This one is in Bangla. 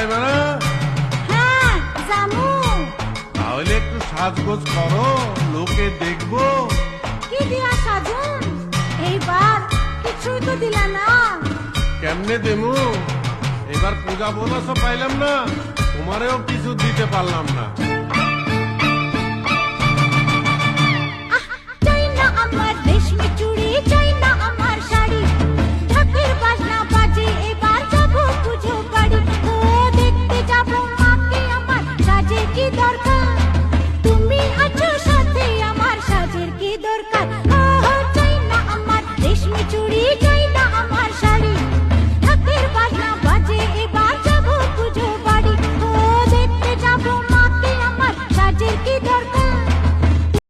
যাইবে না? হ্যাঁ জামু। তাহলে একটু সাজগোজ করো, লোকে দেখবো। কি দিয়া সাজুন? এইবার কিছুই তো দিলা না। কেমনে দেমু? এবার পূজা বোনাসও পাইলাম না, তোমারেও কিছু দিতে পারলাম না।